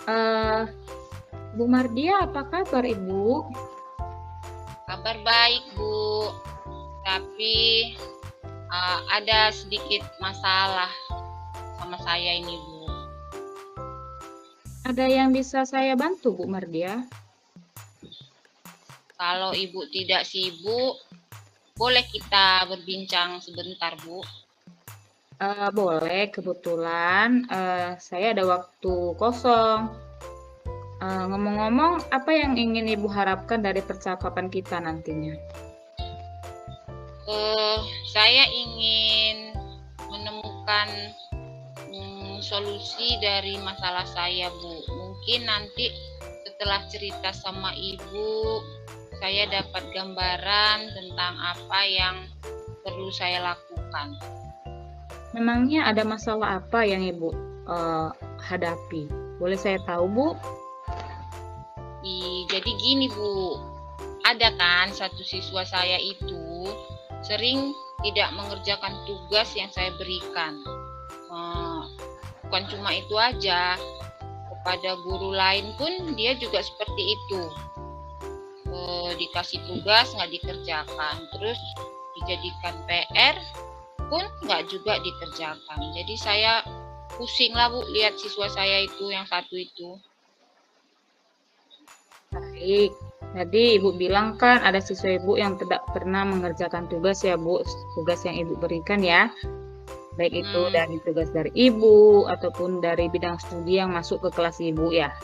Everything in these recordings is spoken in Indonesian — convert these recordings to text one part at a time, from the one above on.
Eh, Bu Mardia, apa kabar Ibu? Kabar baik, Bu. Tapi ada sedikit masalah sama saya ini, Bu. Ada yang bisa saya bantu, Bu Mardia? Kalau Ibu tidak sibuk, boleh kita berbincang sebentar, Bu. Boleh, kebetulan saya ada waktu kosong. Ngomong-ngomong, apa yang ingin Ibu harapkan dari percakapan kita nantinya? Eh, saya ingin menemukan solusi dari masalah saya, Bu. Mungkin nanti setelah cerita sama Ibu, saya dapat gambaran tentang apa yang perlu saya lakukan. Memangnya ada masalah apa yang Ibu hadapi? Boleh saya tahu, Bu? Jadi gini, Bu, ada kan satu siswa saya itu sering tidak mengerjakan tugas yang saya berikan. Bukan cuma itu aja, kepada guru lain pun dia juga seperti itu. Dikasih tugas nggak dikerjakan, terus dijadikan PR pun nggak juga dikerjakan. Jadi saya pusing lah, Bu, lihat siswa saya itu yang satu itu. Baik, tadi Ibu bilang kan ada siswa Ibu yang tidak pernah mengerjakan tugas ya Bu, tugas yang Ibu berikan ya. Baik itu dari tugas dari Ibu ataupun dari bidang studi yang masuk ke kelas Ibu ya.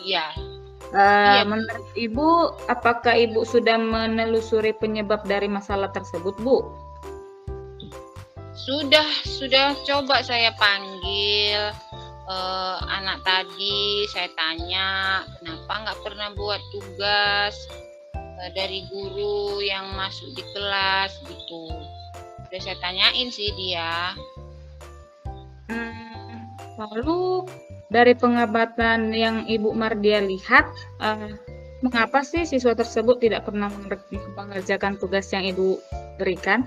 Iya. Iya, Menurut Ibu, apakah Ibu sudah menelusuri penyebab dari masalah tersebut, Bu? Sudah coba saya panggil anak tadi, saya tanya kenapa nggak pernah buat tugas dari guru yang masuk di kelas gitu. Udah saya tanyain sih dia. Lalu dari pengamatan yang Ibu Mardia lihat, mengapa sih siswa tersebut tidak pernah mengerjakan tugas yang Ibu berikan?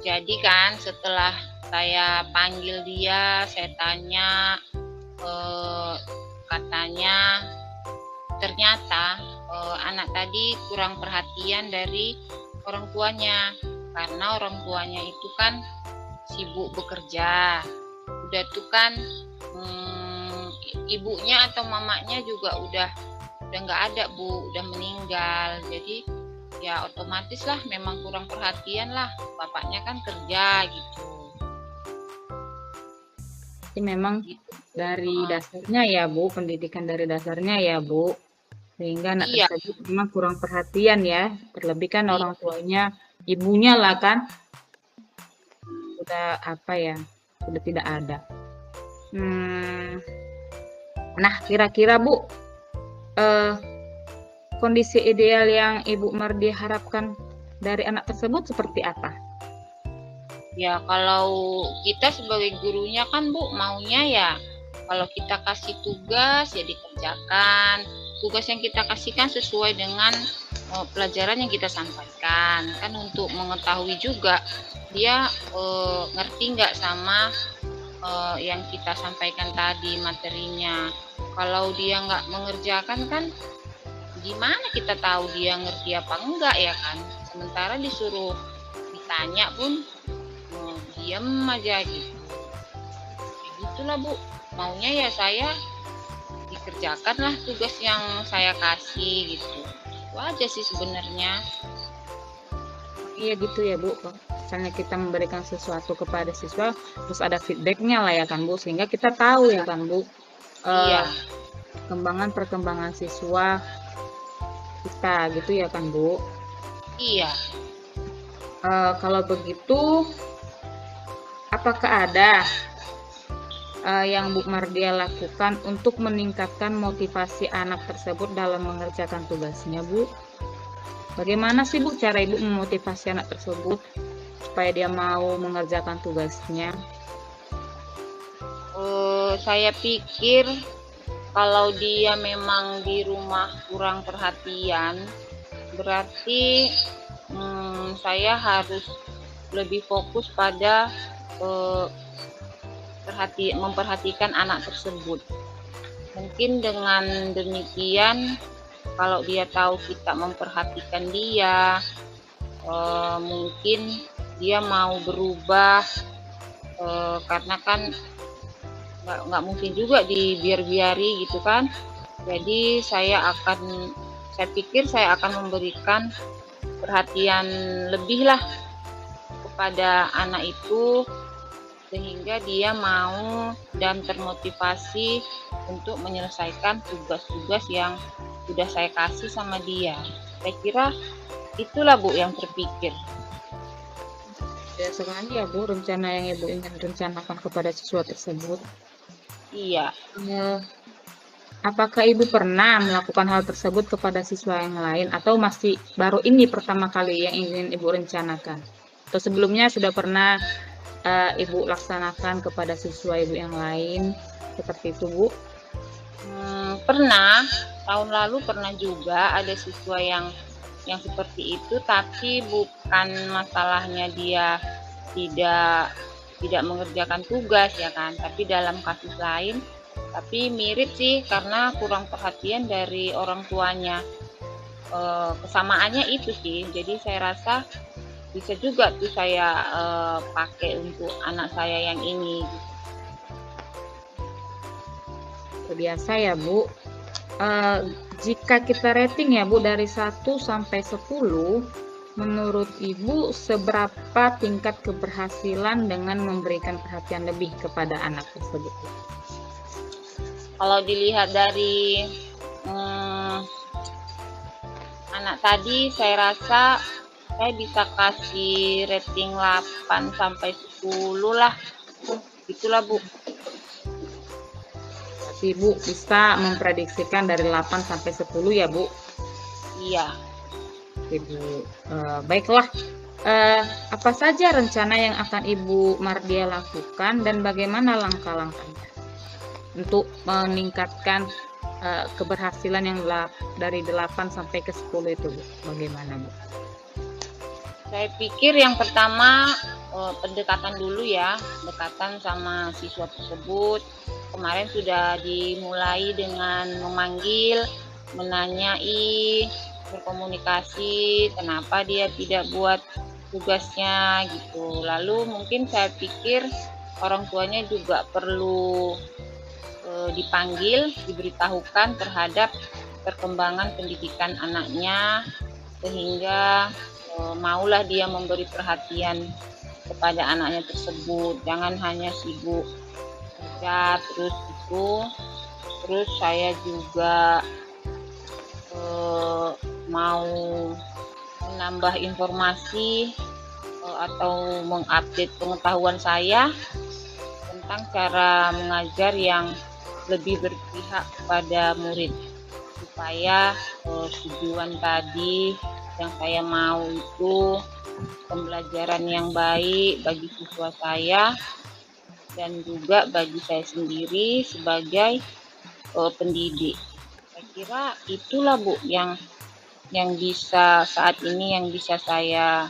Jadi kan setelah saya panggil dia, saya tanya, katanya ternyata anak tadi kurang perhatian dari orang tuanya, karena orang tuanya itu kan sibuk bekerja. Udah tuh kan ibunya atau mamanya juga udah nggak ada, Bu, udah meninggal. Jadi ya otomatis lah memang kurang perhatian lah, bapaknya kan kerja gitu. Jadi memang dari dasarnya ya Bu, pendidikan dari dasarnya ya Bu, sehingga anak Iya. tersebut memang kurang perhatian ya, terlebih kan orang tuanya, ibunya lah kan, sudah apa ya, sudah tidak ada. Nah kira-kira Bu, kondisi ideal yang Ibu Mardi harapkan dari anak tersebut seperti apa? Ya kalau kita sebagai gurunya kan, Bu, maunya ya kalau kita kasih tugas ya dikerjakan. Tugas yang kita kasihkan sesuai dengan pelajaran yang kita sampaikan. Kan untuk mengetahui juga dia ngerti nggak sama yang kita sampaikan tadi materinya. Kalau dia nggak mengerjakan kan gimana kita tahu dia ngerti apa enggak ya kan? Sementara disuruh ditanya pun diem aja gitu. Gitulah, Bu, maunya ya saya dikerjakan lah tugas yang saya kasih gitu. Itu aja sih sebenarnya. Iya gitu ya Bu, misalnya kita memberikan sesuatu kepada siswa, terus ada feedbacknya lah ya kan Bu, sehingga kita tahu ya kan Bu, Iya. perkembangan siswa kita gitu ya kan Bu. Iya. Kalau begitu, apakah ada yang Bu Mardia lakukan untuk meningkatkan motivasi anak tersebut dalam mengerjakan tugasnya, Bu? Bagaimana sih Bu cara Ibu memotivasi anak tersebut supaya dia mau mengerjakan tugasnya? Saya pikir kalau dia memang di rumah kurang perhatian, berarti saya harus lebih fokus pada memperhatikan anak tersebut. Mungkin dengan demikian, kalau dia tahu kita memperhatikan dia, mungkin dia mau berubah, karena kan nggak mungkin juga dibiar-biari gitu kan. Jadi saya pikir saya akan memberikan perhatian lebih lah kepada anak itu, sehingga dia mau dan termotivasi untuk menyelesaikan tugas-tugas yang sudah saya kasih sama dia. Saya kira itulah Bu yang terpikir. Ya sekali ya Bu, rencana yang Ibu ingin rencanakan kepada siswa tersebut. Iya. Apakah Ibu pernah melakukan hal tersebut kepada siswa yang lain atau masih baru ini pertama kali yang ingin Ibu rencanakan? Atau sebelumnya sudah pernah Ibu laksanakan kepada siswa Ibu yang lain seperti itu Bu? Pernah, tahun lalu pernah juga ada siswa yang seperti itu, tapi bukan masalahnya dia tidak mengerjakan tugas ya kan, tapi dalam kasus lain. Tapi mirip sih, karena kurang perhatian dari orang tuanya. Kesamaannya itu sih, jadi saya rasa bisa juga tuh saya pakai untuk anak saya yang ini. Biasa ya Bu. Jika kita rating ya Bu dari 1 sampai 10, menurut Ibu seberapa tingkat keberhasilan dengan memberikan perhatian lebih kepada anak tersebut? Kalau dilihat dari anak tadi, saya rasa saya bisa kasih rating 8 sampai 10 lah. Itulah Bu. Berarti Ibu bisa memprediksikan dari 8 sampai 10 ya Bu? Iya. Ibu, baiklah. Apa saja rencana yang akan Ibu Mardia lakukan dan bagaimana langkah-langkahnya untuk meningkatkan keberhasilan yang dari 8 sampai ke 10 itu Bu? Bagaimana Bu? Saya pikir yang pertama pendekatan dulu ya, pendekatan sama siswa tersebut. Kemarin sudah dimulai dengan memanggil, menanyai, berkomunikasi, kenapa dia tidak buat tugasnya gitu. Lalu mungkin saya pikir orang tuanya juga perlu dipanggil, diberitahukan terhadap perkembangan pendidikan anaknya, sehingga maulah dia memberi perhatian kepada anaknya tersebut. Jangan hanya sibuk kerja terus saya juga mau menambah informasi atau mengupdate pengetahuan saya tentang cara mengajar yang lebih berpihak pada murid, supaya tujuan tadi yang saya mau itu pembelajaran yang baik bagi siswa saya dan juga bagi saya sendiri sebagai pendidik. Saya kira itulah Bu yang bisa saat ini yang bisa saya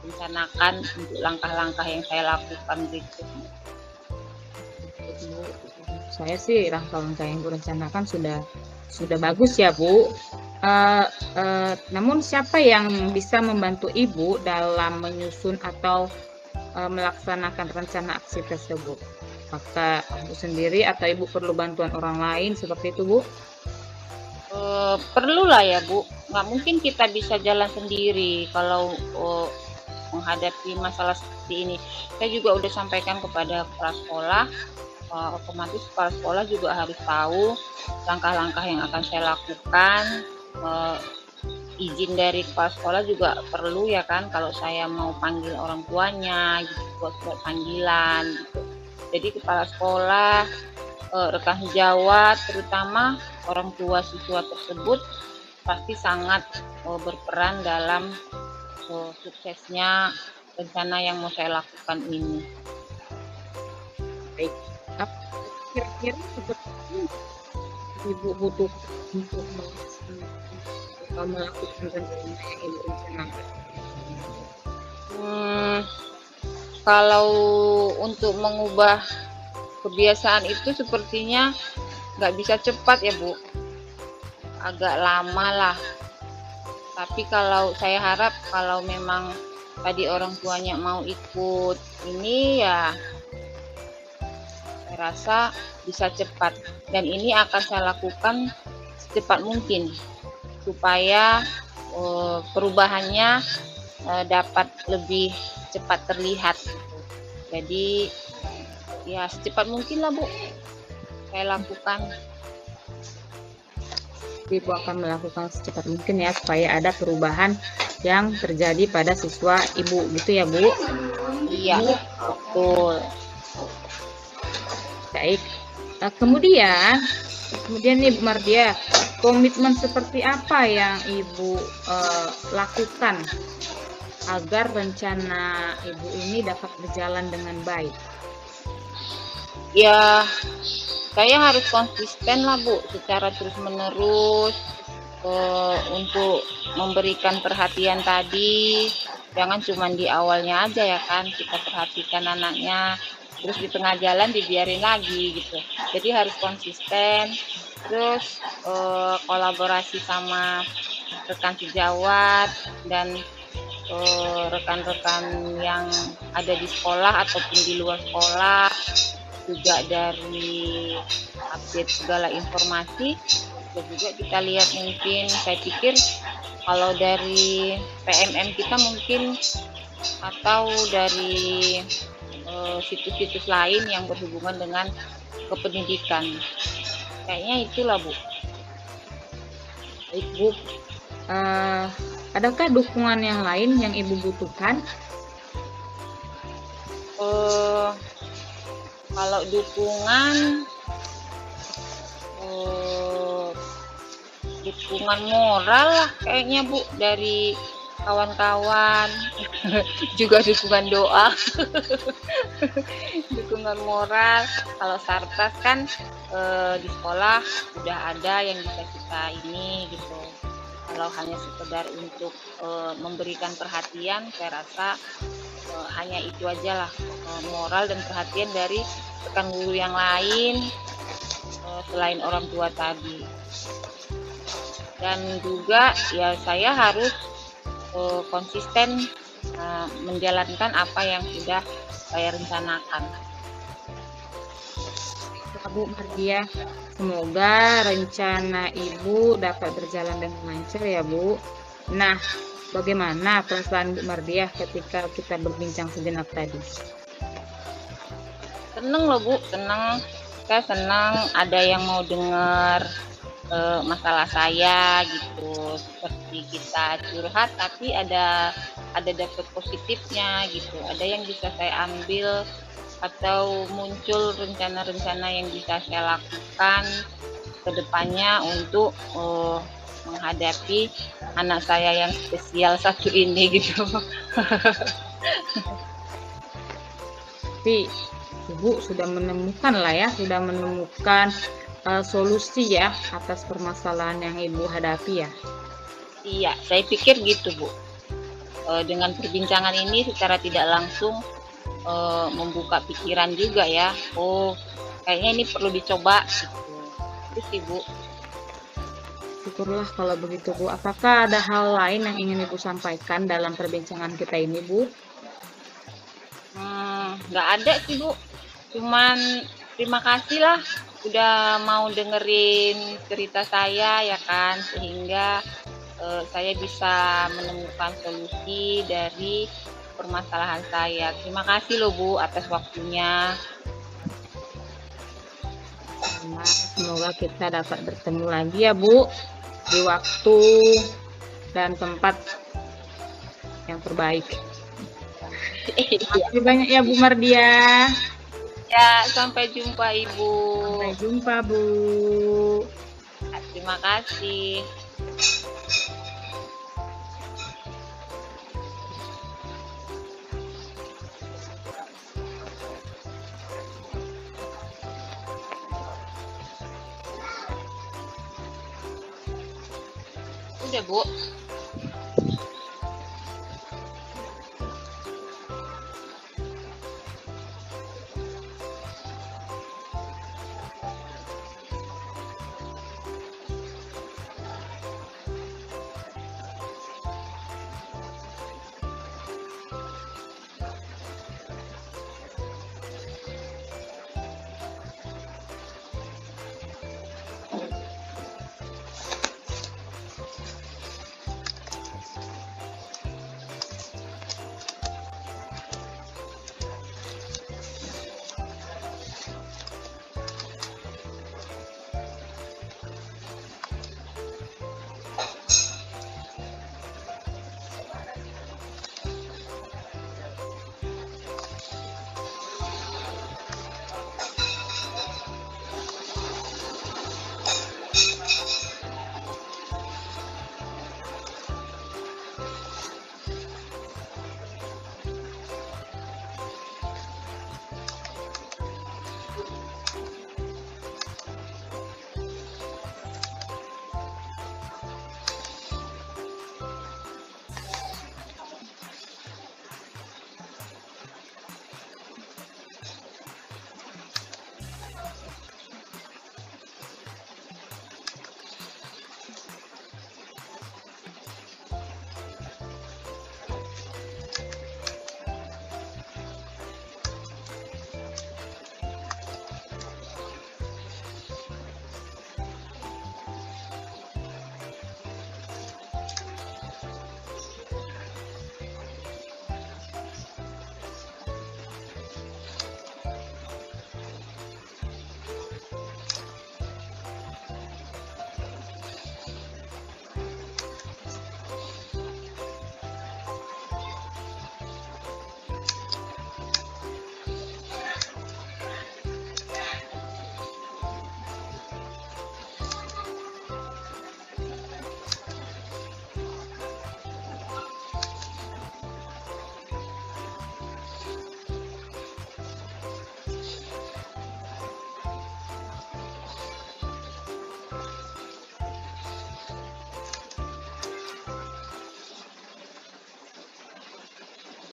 rencanakan untuk langkah-langkah yang saya lakukan berikutnya. Saya sih langkah-langkah yang direncanakan sudah bagus ya Bu. Namun siapa yang bisa membantu Ibu dalam menyusun atau melaksanakan rencana aksi tersebut? Apakah Ibu sendiri atau Ibu perlu bantuan orang lain seperti itu Bu? Perlulah ya Bu, nggak mungkin kita bisa jalan sendiri kalau menghadapi masalah seperti ini. Saya juga udah sampaikan kepada kepala sekolah, otomatis kepala sekolah juga harus tahu langkah-langkah yang akan saya lakukan. Izin dari kepala sekolah juga perlu ya kan, kalau saya mau panggil orang tuanya gitu, buat panggilan gitu. Jadi kepala sekolah, rekan sejawat, terutama orang tua siswa tersebut pasti sangat berperan dalam suksesnya rencana yang mau saya lakukan ini. Baik, kira-kira seperti Ibu butuh untuk melakukan rencana yang Ibu rencanakan? Kalau untuk mengubah kebiasaan itu sepertinya nggak bisa cepat ya Bu, agak lama lah. Tapi kalau saya harap kalau memang tadi orang tuanya mau ikut ini ya, saya rasa bisa cepat. Dan ini akan saya lakukan secepat mungkin supaya perubahannya dapat lebih cepat terlihat. Jadi ya secepat mungkin lah Bu saya lakukan. Ibu akan melakukan secepat mungkin ya supaya ada perubahan yang terjadi pada siswa Ibu gitu ya Bu? Iya, betul. Baik. Kemudian nih Bu Mardia, komitmen seperti apa yang Ibu lakukan agar rencana Ibu ini dapat berjalan dengan baik? Ya, saya harus konsisten lah Bu, secara terus-menerus untuk memberikan perhatian tadi. Jangan cuma di awalnya aja ya kan, kita perhatikan anaknya, terus di tengah jalan dibiarin lagi gitu. Jadi harus konsisten, terus kolaborasi sama rekan sejawat dan rekan-rekan yang ada di sekolah ataupun di luar sekolah, juga dari update segala informasi. Dan juga kita lihat, mungkin saya pikir kalau dari PMM kita mungkin atau dari situs-situs lain yang berhubungan dengan kependidikan, kayaknya itulah Bu. Baik Bu, adakah dukungan yang lain yang Ibu butuhkan? Kalau dukungan moral lah kayaknya Bu, dari kawan-kawan. Juga dukungan doa. Dukungan moral. Kalau Sartas kan di sekolah udah ada yang bisa kita ini gitu. Kalau hanya sekedar untuk memberikan perhatian, saya rasa hanya itu aja lah, moral dan perhatian dari rekan guru yang lain selain orang tua tadi. Dan juga ya saya harus konsisten menjalankan apa yang sudah saya rencanakan. Bu Mardia, semoga rencana Ibu dapat berjalan dengan lancar ya Bu. Nah, bagaimana perasaan Bu Mardia ketika kita berbincang sejenak tadi? Seneng loh Bu, seneng. Saya senang ada yang mau dengar masalah saya gitu, seperti kita curhat tapi ada dapat positifnya gitu, ada yang bisa saya ambil atau muncul rencana-rencana yang bisa saya lakukan ke depannya untuk menghadapi anak saya yang spesial satu ini gitu. Tapi Ibu sudah menemukan solusi ya atas permasalahan yang Ibu hadapi ya? Iya, saya pikir gitu Bu. Dengan perbincangan ini secara tidak langsung membuka pikiran juga ya. Oh, kayaknya ini perlu dicoba gitu. Itu sih Bu. Syukurlah kalau begitu Bu. Apakah ada hal lain yang ingin Ibu sampaikan dalam perbincangan kita ini Bu? Nggak ada sih Bu. Cuman terima kasih lah udah mau dengerin cerita saya ya kan, sehingga saya bisa menemukan solusi dari permasalahan saya. Terima kasih loh Bu atas waktunya. Semoga kita dapat bertemu lagi ya Bu di waktu dan tempat yang terbaik. Terima kasih banyak ya Bu Mardia. Ya, sampai jumpa Ibu. Sampai jumpa Bu. Terima kasih. Udah Bu.